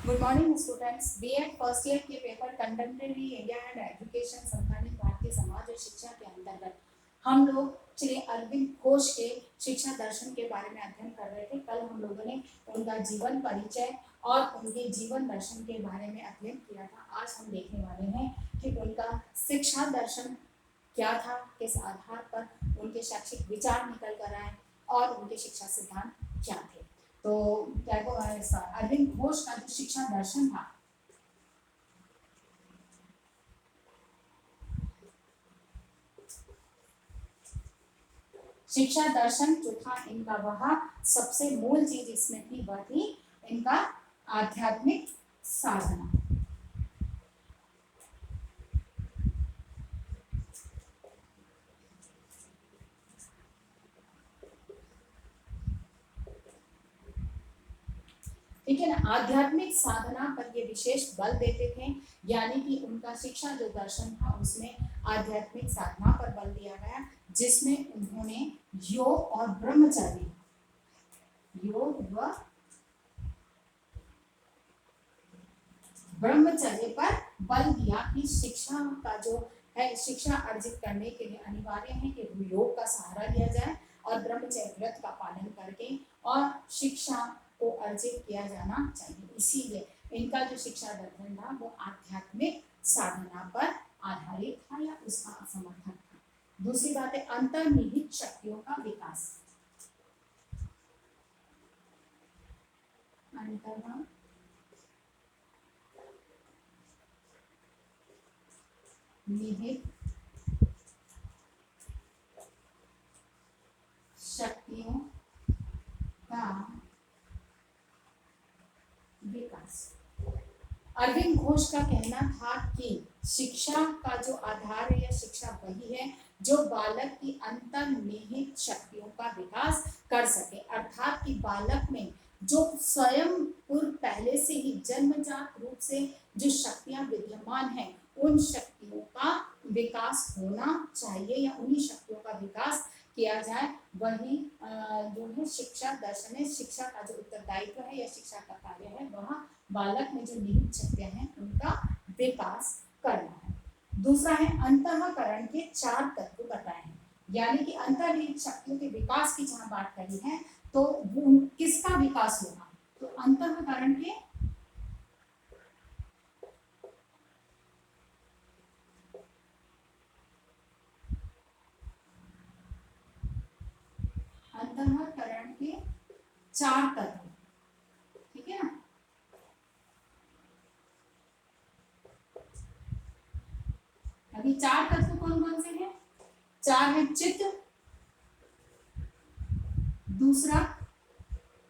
Good morning students. BEd first year के paper contemporary India and education समकालीन भारतीय समाज और शिक्षा के अंतर्गत हम लोग श्री अरविंद घोष के शिक्षा दर्शन के बारे में अध्ययन कर रहे थे। कल हम लोगों ने उनका जीवन परिचय और उनके जीवन दर्शन के बारे में अध्ययन किया था। आज हम देखने वाले हैं कि उनका शिक्षा दर्शन क्या था, किस आधार पर उनके शैक्षिक विचार निकल कर आए और उनके शिक्षा सिद्धांत क्या थे। तो अरविंद घोष का जो शिक्षा दर्शन था, शिक्षा दर्शन जो था इनका, वह सबसे मूल चीज इसमें थी, वह थी इनका आध्यात्मिक साधना। ठीक है ना, आध्यात्मिक साधना पर ये विशेष बल देते थे, यानी कि उनका शिक्षा जो दर्शन था उसमें आध्यात्मिक साधना पर बल दिया गया, जिसमें उन्होंने योग और ब्रह्मचर्य, योग व ब्रह्मचर्य पर बल दिया कि शिक्षा का जो है, शिक्षा अर्जित करने के लिए अनिवार्य है कि योग का सहारा लिया जाए और ब्रह्मचर्य व्रत का पालन करके और शिक्षा को अर्जित किया जाना चाहिए। इसीलिए इनका जो शिक्षा दर्शन था वो आध्यात्मिक साधना पर आधारित था या उसका समर्थन था। दूसरी बात है अंतर्निहित शक्तियों का विकास। निहित शक्तियों का विकास। अरविंद घोष का कहना था कि शिक्षा का जो आधार है या शिक्षा वही है जो बालक की अंतर्निहित शक्तियों का विकास कर सके, अर्थात कि बालक में जो स्वयं पूर्व पहले से ही जन्मजात रूप से जो शक्तियां विद्यमान हैं उन शक्तियों का विकास होना चाहिए या उन्हीं शक्तियों का विकास किया जाए। वही जो है शिक्षा दर्शन है, शिक्षा का जो उत्तरदायित्व है या शिक्षा का कार्य है वह बालक में जो निहित शक्तियां हैं उनका विकास करना है। दूसरा है अंतःकरण के 4 तत्व बताए हैं, यानी कि अंतर्निहित शक्तियों के विकास की जहां बात करी है तो वो किसका विकास होगा, तो अंतःकरण के अंतःकरण के 4 तत्व, ठीक है ना। अभी 4 तत्व कौन कौन से हैं? 4 है चित्त, दूसरा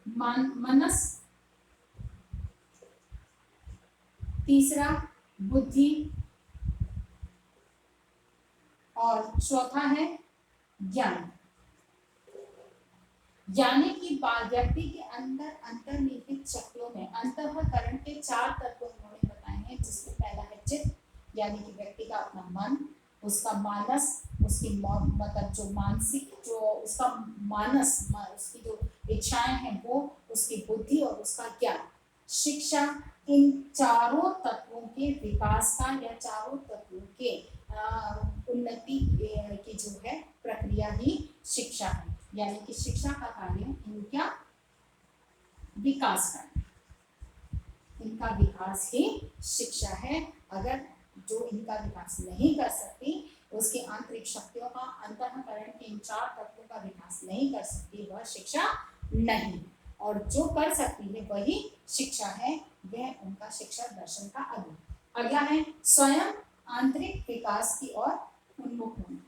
मनस, तीसरा बुद्धि और चौथा है ज्ञान। यानी कि व्यक्ति के अंदर अंतर्निहित शक्तियों में अंतःकरण के 4 तत्व उन्होंने बताए हैं, जिसमें पहला है चित्त, यानी कि व्यक्ति का अपना मन, उसका मानस, उसकी मतलब जो मानसिक जो उसका मानस, उसकी जो इच्छाएं हैं वो, उसकी बुद्धि और उसका ज्ञान। शिक्षा इन चारों तत्वों के विकास का या चारों तत्वों के उन्नति की जो है प्रक्रिया ही शिक्षा है, यानी कि शिक्षा का कार्य इनका विकास करना, इनका विकास ही शिक्षा है। अगर जो इनका विकास नहीं कर सकती, उसकी आंतरिक शक्तियों का अंतःकरण के इन 4 तत्वों का विकास नहीं कर सकती, वह शिक्षा नहीं, और जो कर सकती है वही शिक्षा है, वह उनका शिक्षा दर्शन का अगला है स्वयं आंतरिक विकास की ओर उन्मुख होना।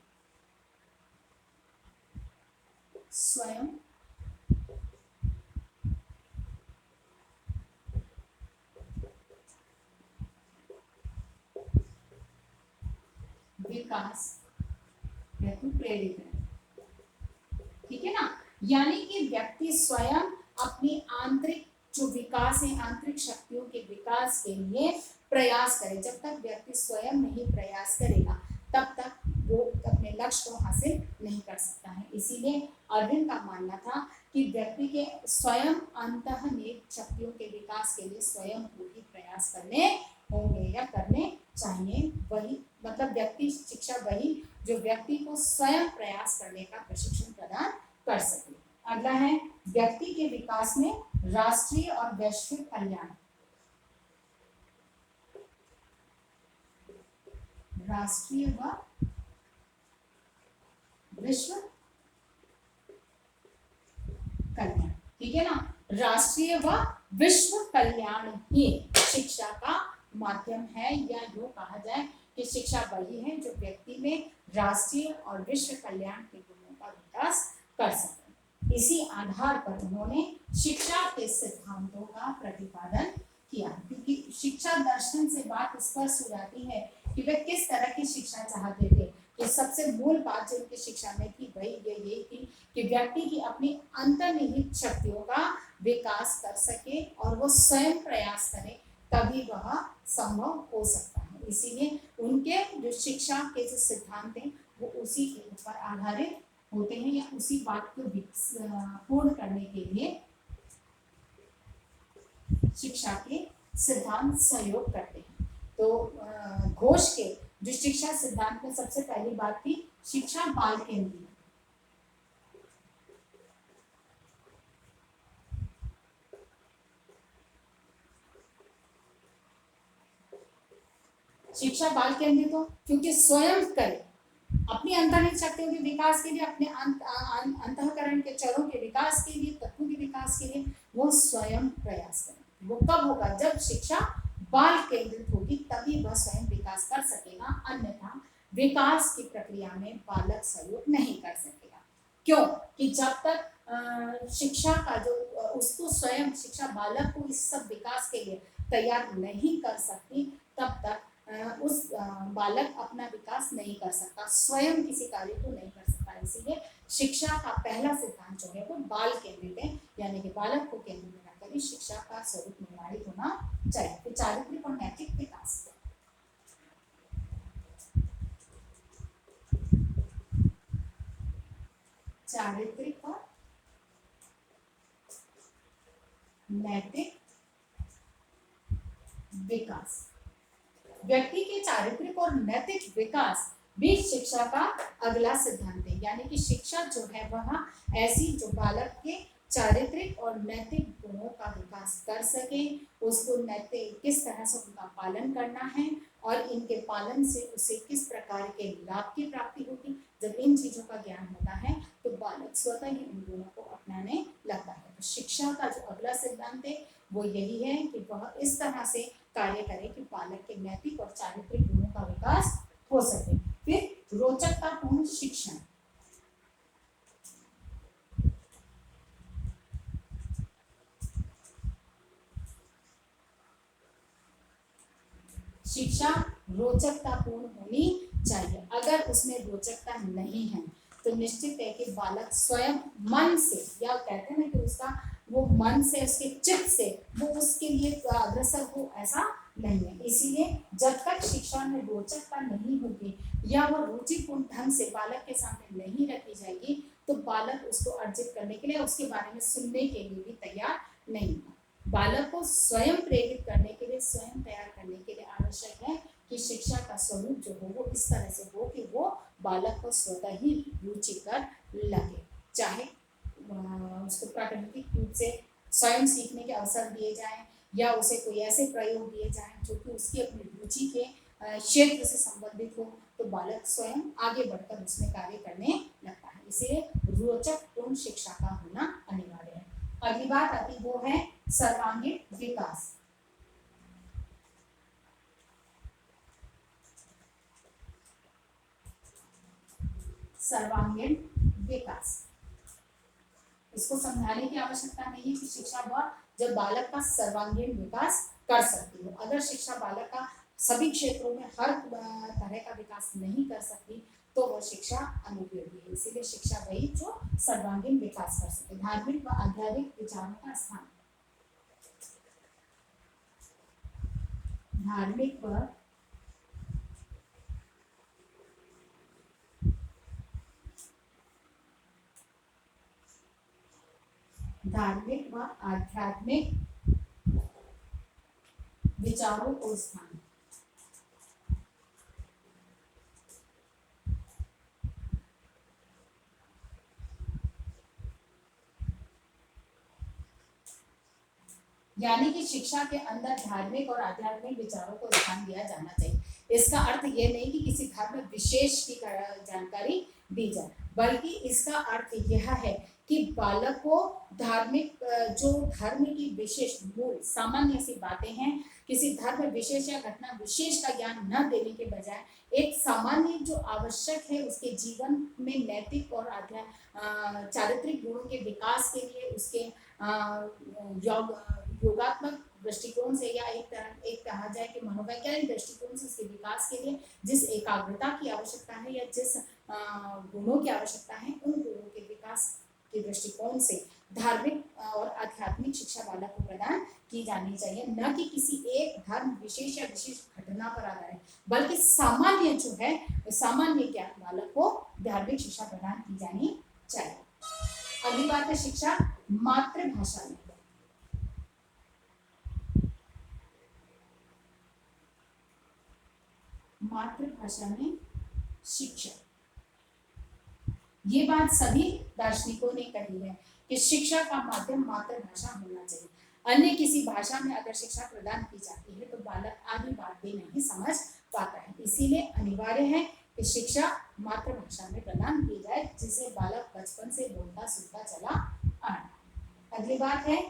स्वयं विकास हेतु प्रेरित है, ठीक है ना। यानी कि व्यक्ति स्वयं अपनी आंतरिक जो विकास है, आंतरिक शक्तियों के विकास के लिए प्रयास करे। जब तक व्यक्ति स्वयं नहीं प्रयास करेगा तब तक वो अपने लक्ष्य को हासिल नहीं कर सकता है। इसीलिए अरविंद का मानना था कि व्यक्ति के स्वयं अंतर्निहित शक्तियों के विकास के लिए स्वयं को ही प्रयास करने होंगे या करने चाहिए। वही मतलब व्यक्ति शिक्षा वही जो व्यक्ति को स्वयं प्रयास करने का प्रशिक्षण प्रदान कर सके। अगला है व्यक्ति के विकास में राष्ट्रीय और वैश्विक कल्याण। राष्ट्रीय व विश्व कल्याण, ठीक है ना। राष्ट्रीय व विश्व कल्याण ही शिक्षा का माध्यम है, या यूं कहा जाए कि शिक्षा वही है जो व्यक्ति में राष्ट्रीय और विश्व कल्याण के गुणों का विकास कर सके। इसी आधार पर उन्होंने शिक्षा के सिद्धांतों का प्रतिपादन किया, क्योंकि शिक्षा दर्शन से बात स्पष्ट हो जाती है कि वे किस तरह की शिक्षा चाहते थे। कि सबसे मूल बात जो उनकी शिक्षा में थी वही यही थी कि व्यक्ति की अपनी अंतर्निहित शक्तियों का विकास कर सके और वो स्वयं प्रयास करे, तभी वह संभव हो सकता है। इसीलिए उनके जो शिक्षा के जो सिद्धांत हैं वो उसी के ऊपर आधारित होते हैं, या उसी बात को पूर्ण करने के लिए शिक्षा के सिद्धांत सहयोग करते हैं। तो घोष के जो शिक्षा सिद्धांत में सबसे पहली बात थी शिक्षा बाल केंद्रित। शिक्षा बाल केंद्रित हो क्योंकि स्वयं करे, अपनी अंतर्निहित शक्तियों के विकास के लिए, अपने अंतःकरण के चरों के विकास के लिए, तत्वों के विकास के लिए वो स्वयं प्रयास करें। वो कब होगा? जब शिक्षा बाल केंद्रित होगी, तभी वह स्वयं विकास कर सकेगा, अन्यथा विकास की प्रक्रिया में बालक सहयोग नहीं कर सकेगा। क्यों? कि जब तक शिक्षा का जो उसको स्वयं शिक्षा बालक को इस सब विकास के लिए तैयार नहीं कर सकती, तब तक उस बालक अपना विकास नहीं कर सकता, स्वयं किसी कार्य को नहीं कर सकता। इसीलिए शिक्षा का पहला सिद्धांत जो है वो बाल केंद्रित है, यानी कि बालक को केंद्र में रखकर ही शिक्षा का स्वरूप निर्धारित होना चाहिए। तो चारित्रिक और नैतिक विकास, चारित्रिक और नैतिक विकास, व्यक्ति के चारित्रिक और नैतिक विकास भी शिक्षा का अगला सिद्धांत है। यानी कि शिक्षा जो है वह ऐसी जो बालक के चारित्रिक और नैतिक गुणों का विकास कर सके, उसको नैतिक किस तरह से उनका पालन करना है और इनके पालन से उसे किस प्रकार के लाभ की प्राप्ति होगी। जब इन चीजों का ज्ञान होता है तो बालक स्वतः ही उन गुणों को अपनाने लगता है। तो शिक्षा का जो अगला सिद्धांत है वो यही है कि वह इस तरह से कार्य करे कि बालक के नैतिक और चारित्रिक गुणों का विकास हो सके। फिर रोचकतापूर्ण शिक्षण, शिक्षा रोचकतापूर्ण होनी चाहिए। अगर उसमें रोचकता नहीं है तो निश्चित है कि बालक स्वयं मन से, या कहते हैं ना कि उसका वो मन से, उसके चित्त से वो उसके लिए अग्रसर हो, ऐसा नहीं है। इसीलिए जब तक शिक्षा में रोचकता नहीं होगी या वो रुचिपूर्ण ढंग से बालक के सामने नहीं रखी जाएगी, तो बालक उसको अर्जित करने के लिए, उसके बारे में सुनने के लिए भी तैयार नहीं होगा। बालक को स्वयं प्रेरित करने के लिए, स्वयं तैयार करने के लिए आवश्यक है कि शिक्षा का स्वरूप जो हो वो इस तरह से हो कि वो बालक को स्वतः ही रुचिकर लगे। चाहे उसको प्राकृतिक रूप से स्वयं सीखने के अवसर दिए जाएं, या उसे कोई ऐसे प्रयोग दिए जाएं जो कि उसकी अपनी रुचि के क्षेत्र से संबंधित हो, तो बालक स्वयं आगे बढ़कर उसमें कार्य करने लगता है। इसे रोचकपूर्ण शिक्षा का होना अनिवार्य है। अगली बात आती वो है सर्वांगीण विकास। सर्वांगीण विकास, इसको समझाने की आवश्यकता नहीं है कि शिक्षा वह जब बालक का सर्वांगीण विकास कर सकती हो। अगर शिक्षा बालक का सभी क्षेत्रों में हर तरह का विकास नहीं कर सकती तो वह शिक्षा अनुपयोगी है। इसीलिए शिक्षा वही जो सर्वांगीण विकास कर सके। धार्मिक व आध्यात्मिक विचारों का स्थान, धार्मिक व आध्यात्मिक विचारों को स्थान। यानी कि शिक्षा के अंदर धार्मिक और आध्यात्मिक विचारों को स्थान दिया जाना चाहिए। इसका अर्थ ये नहीं कि किसी धर्म विशेष की जानकारी दी जाए, बल्कि इसका अर्थ यह है कि बालक को धार्मिक जो धर्म की विशेष मूल सामान्य सी बातें हैं, किसी धर्म विशेष या घटना विशेष का ज्ञान न देने के बजाय एक सामान्य जो आवश्यक है उसके जीवन में नैतिक और चारित्रिक गुणों के विकास के लिए, उसके योगात्मक दृष्टिकोण से या एक कहा जाए कि मनोवैज्ञानिक दृष्टिकोण से उसके विकास के लिए जिस एकाग्रता की आवश्यकता है या जिस गुणों की आवश्यकता है, उन गुणों के विकास के दृष्टिकोण से धार्मिक और आध्यात्मिक शिक्षा बालक को प्रदान की जानी चाहिए, न कि किसी एक धर्म विशेष या विशेष घटना पर आधारित, बल्कि सामान्य जो है सामान्य ज्ञान बालक को धार्मिक शिक्षा प्रदान की जानी चाहिए। अगली बात है शिक्षा मातृभाषा में। मातृभाषा में शिक्षा, ये बात सभी दार्शनिकों ने कही है कि शिक्षा का माध्यम मातृभाषा होना चाहिए। अन्य किसी भाषा में अगर शिक्षा प्रदान की जाती है तो बालक आगे बात भी नहीं समझ पाता है, इसीलिए अनिवार्य है कि शिक्षा मातृभाषा में प्रदान की जाए, जिसे बालक बचपन से बोलता सुनता चला आए। अगली बात है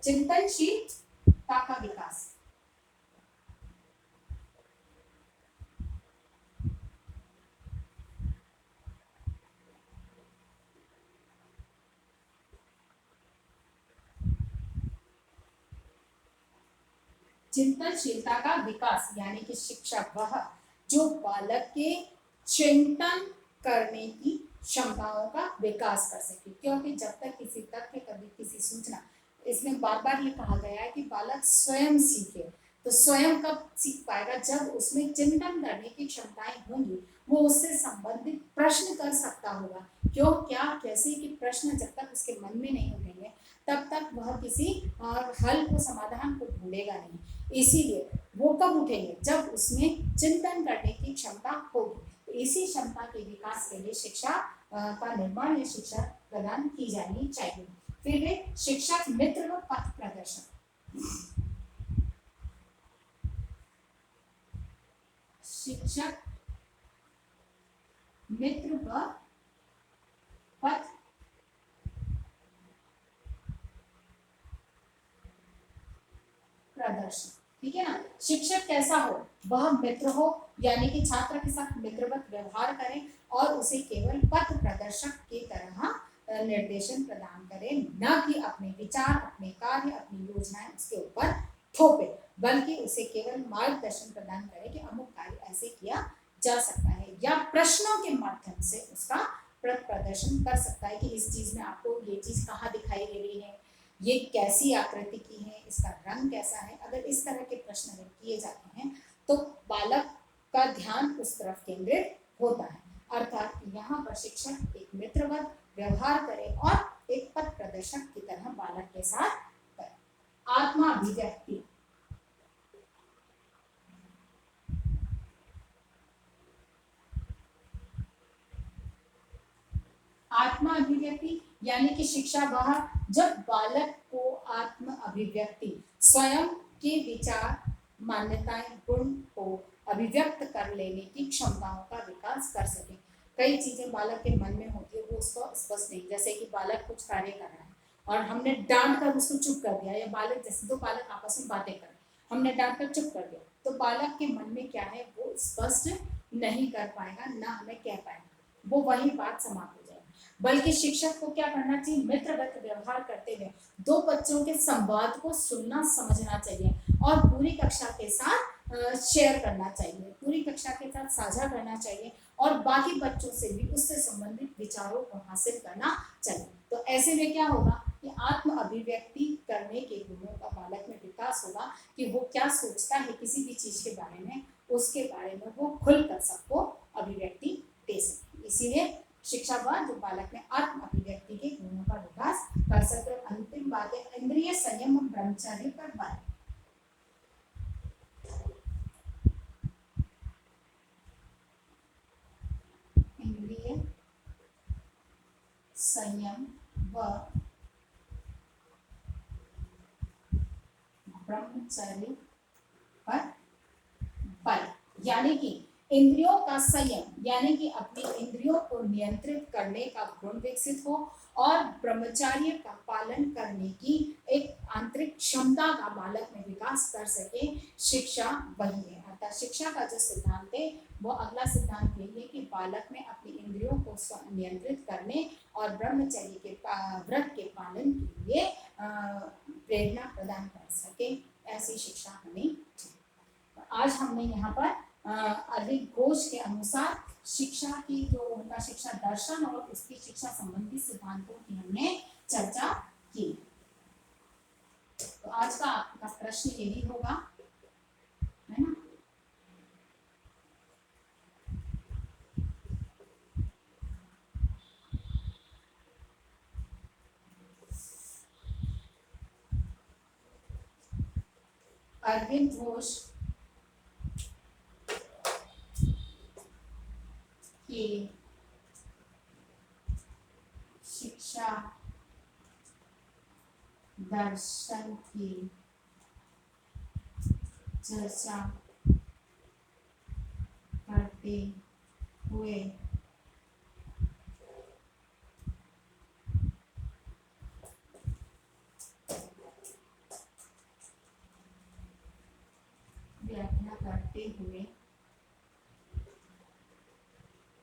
चिंतनशीलता का विकास। चिंतनशीलता का विकास यानी कि शिक्षा वह जो बालक के चिंतन करने की क्षमताओं का विकास कर सके, क्योंकि जब तक किसी तथ्य, कभी किसी सूचना, इसमें बार बार ये कहा गया है कि बालक स्वयं सीखे, तो स्वयं कब सीख पाएगा? जब उसमें चिंतन करने की क्षमताएं होंगी, वो उससे संबंधित प्रश्न कर सकता होगा। क्यों, क्या, कैसे के प्रश्न जब तक उसके मन में नहीं उठेंगे तब तक वह किसी हल को, समाधान को ढूंढेगा नहीं। इसीलिए वो कब उठेंगे? जब उसमें चिंतन करने की क्षमता होगी। तो इसी क्षमता के विकास के लिए शिक्षा का निर्माण या शिक्षा प्रदान की जानी चाहिए। फिर है शिक्षक मित्र व पथ प्रदर्शक। शिक्षक मित्र व पथ प्रदर्शक, ठीक है ना। शिक्षक कैसा हो? वह मित्र हो, यानी कि छात्र के साथ मित्रवत व्यवहार करें और उसे केवल पथ प्रदर्शक की तरह निर्देशन प्रदान करें, न कि अपने विचार, अपने कार्य, अपनी योजनाएं उसके ऊपर थोपे, बल्कि उसे केवल मार्गदर्शन प्रदान करें कि अमुक कार्य ऐसे किया जा सकता है, या प्रश्नों के माध्यम से उसका प्रदर्शन कर सकता है कि इस चीज में आपको ये चीज कहाँ दिखाई दे रही है, ये कैसी आकृति की है, इसका रंग कैसा है। अगर इस तरह के प्रश्न अगर किए जाते हैं तो बालक का ध्यान उस तरफ केंद्रित होता है। अर्थात यहाँ पर शिक्षक एक मित्रवत व्यवहार करे और एक पथ प्रदर्शक की तरह बालक के साथ करे। आत्मा अभिव्यक्ति। आत्मा अभिव्यक्ति यानी कि शिक्षा वह जब बालक को आत्म अभिव्यक्ति, स्वयं के विचार, मान्यताएं, गुण को अभिव्यक्त कर लेने की क्षमताओं का विकास कर सके। कई चीजें बालक के मन में होती है, वो उसको स्पष्ट नहीं, जैसे कि बालक कुछ कार्य कर रहा है और हमने डांट कर उसको चुप कर दिया, या बालक, जैसे दो बालक आपस में बातें कर, हमने डांट कर चुप कर दिया, तो बालक के मन में क्या है वो स्पष्ट नहीं कर पाएगा, ना हमें कह पाएगा, वो वही बात समाप्त हो जाएगी। बल्कि शिक्षक को क्या करना चाहिए? मित्रवत व्यवहार करते हुए दो बच्चों के संवाद को सुनना, समझना चाहिए और पूरी कक्षा के साथ शेयर करना चाहिए, पूरी कक्षा के साथ साझा करना चाहिए और बाकी बच्चों से भी उससे संबंधित विचारों को हासिल करना चाहिए। तो ऐसे में क्या होगा कि आत्म अभिव्यक्ति करने के गुणों का बालक में विकास होगा कि वो क्या सोचता है किसी भी चीज के बारे में, उसके बारे में वो खुलकर सबको अभिव्यक्ति दे सके। इसीलिए शिक्षा वह जो बालक में आत्म अभिव्यक्ति के गुणों का विकास कर सके। अंतिम बात है इंद्रिय संयम और ब्रह्मचर्य पर बल। संयम व ब्रह्मचर्य पर बल, यानी कि इंद्रियों का संयम, यानी कि अपनी इंद्रियों को नियंत्रित करने का गुण विकसित हो और ब्रह्मचर्य का पालन करने की एक आंतरिक क्षमता का बालक में विकास कर सके, शिक्षा वही है। अर्थात शिक्षा का जो सिद्धांत है वो अगला सिद्धांत यही है कि बालक में अपनी इंद्रियों को नियंत्रित करने और ब्रह्मचर्य के व्रत के पालन के लिए प्रेरणा प्रदान कर सके, ऐसी शिक्षा हमें चाहिए। आज हमने यहाँ पर अरविंद घोष के अनुसार शिक्षा की जो उनका शिक्षा दर्शन और उसकी शिक्षा संबंधी सिद्धांतों की हमने चर्चा की। तो आज का आपका प्रश्न यही होगा, है ना? अरविंद घोष की शिक्षा दर्शन की चर्चा करते हुए व्याख्या करते हुए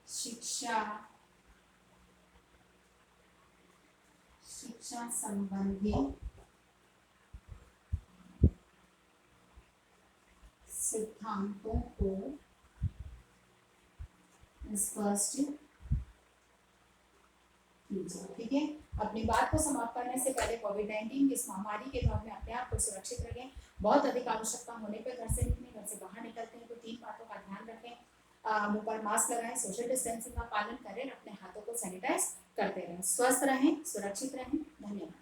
शिक्षा संबंधी सिद्धांतों को स्पष्ट कीजिए। ठीक है, अपनी बात को समाप्त करने से पहले कोविड-19 की इस महामारी के दौर में अपने आप को सुरक्षित रखें। बहुत अधिक आवश्यकता होने पर घर से निकलें, घर से बाहर निकलते हैं तो 3 बातों का ध्यान रखें। मुंह पर मास्क लगाएं, सोशल डिस्टेंसिंग का पालन करें, अपने हाथों को सैनिटाइज करते रहें। स्वस्थ रहें, सुरक्षित रहें। धन्यवाद।